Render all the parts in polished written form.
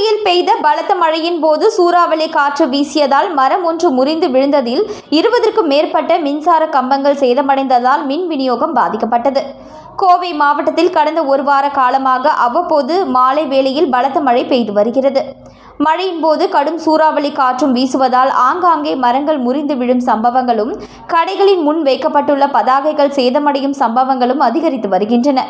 கோவையில் பெய்த பலத்த மழையின் போது சூறாவளி காற்று வீசியதால் மரம் ஒன்று முறிந்து விழுந்ததில் 20க்கும் மேற்பட்ட மின்சார கம்பங்கள் சேதமடைந்ததால் மின் விநியோகம் பாதிக்கப்பட்டது. கோவை மாவட்டத்தில் கடந்த ஒரு வார காலமாக அவ்வப்போது மாலை வேளையில் பலத்த மழை பெய்து வருகிறது. மழையின் போது கடும் சூறாவளி காற்றும் வீசுவதால் ஆங்காங்கே மரங்கள் முறிந்து விழும் சம்பவங்களும், கடைகளின் முன் வைக்கப்பட்டுள்ள பதாகைகள் சேதமடையும் சம்பவங்களும் அதிகரித்து வருகின்றன.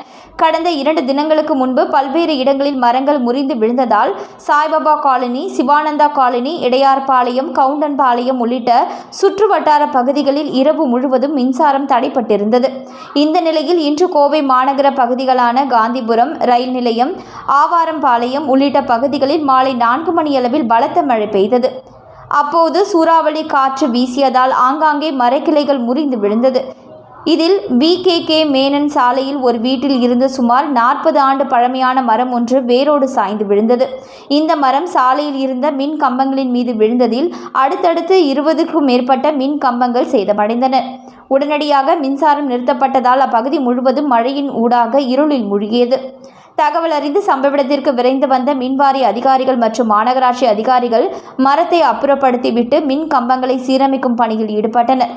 கடந்த 2 தினங்களுக்கு முன்பு பல்வேறு இடங்களில் மரங்கள் முறிந்து விழுந்ததால் சாய்பாபா காலனி, சிவானந்தா காலனி, இடையார்பாளையம், கவுண்டன்பாளையம் உள்ளிட்ட சுற்று வட்டார பகுதிகளில் இரவு முழுவதும் மின்சாரம் தடைப்பட்டிருந்தது. இந்த நிலையில் இன்று கோவை மாநகர பகுதிகளான காந்திபுரம், ரயில் நிலையம், ஆவாரம்பாளையம் உள்ளிட்ட பகுதிகளில் மாலை 4 மணியளவில் பலத்த மழை பெய்தது. அப்போது சூறாவளி காற்று வீசியதால் ஆங்காங்கே மரக்கிளைகள் முறிந்து விழுந்தது. இதில் BKK மேனன் சாலையில் ஒரு வீட்டில் இருந்து சுமார் 40 ஆண்டு பழமையான மரம் ஒன்று வேரோடு சாய்ந்து விழுந்தது. இந்த மரம் சாலையில் இருந்த மின் கம்பங்களின் மீது விழுந்ததில் அடுத்தடுத்து 20க்கும் மேற்பட்ட மின் கம்பங்கள் சேதமடைந்தன. உடனடியாக மின்சாரம் நிறுத்தப்பட்டதால் அப்பகுதி முழுவதும் மழையின் ஊடாக இருளில் மூழ்கியது. தகவல் அறிந்து சம்பவ இடத்திற்கு விரைந்து வந்த மின்வாரிய அதிகாரிகள் மற்றும் மாநகராட்சி அதிகாரிகள் மரத்தை அப்புறப்படுத்திவிட்டு மின் கம்பங்களை சீரமைக்கும் பணியில் ஈடுபட்டனர்.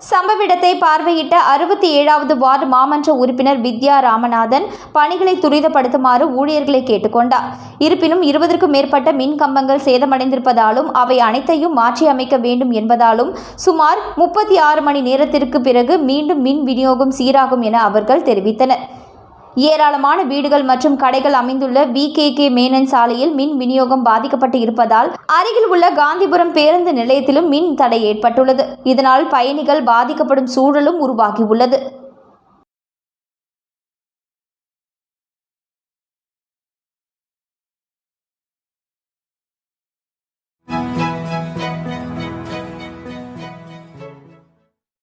சம்பவ இடத்தை பார்வையிட்ட 67வது வார்டு மாமன்ற உறுப்பினர் வித்யா ராமநாதன் பணிகளை துரிதப்படுத்துமாறு ஊழியர்களை கேட்டுக்கொண்டார். இருப்பினும் 20க்கும் மேற்பட்ட மின் கம்பங்கள் சேதமடைந்திருப்பதாலும் அவை அனைத்தையும் மாற்றி அமைக்க வேண்டும் என்பதாலும் சுமார் 36 மணி நேரத்திற்கு பிறகு மீண்டும் மின் விநியோகம் சீராகும் என அவர்கள் தெரிவித்தனர். ஏராளமான வீடுகள் மற்றும் கடைகள் அமைந்துள்ள BKK மேனன் சாலையில் மின் விநியோகம் பாதிக்கப்பட்டு இருப்பதால் அருகில் உள்ள காந்திபுரம் பேருந்து நிலையத்திலும் மின் தடை ஏற்பட்டுள்ளது. இதனால் பயணிகள் பாதிக்கப்படும் சூழலும் உருவாகியுள்ளது.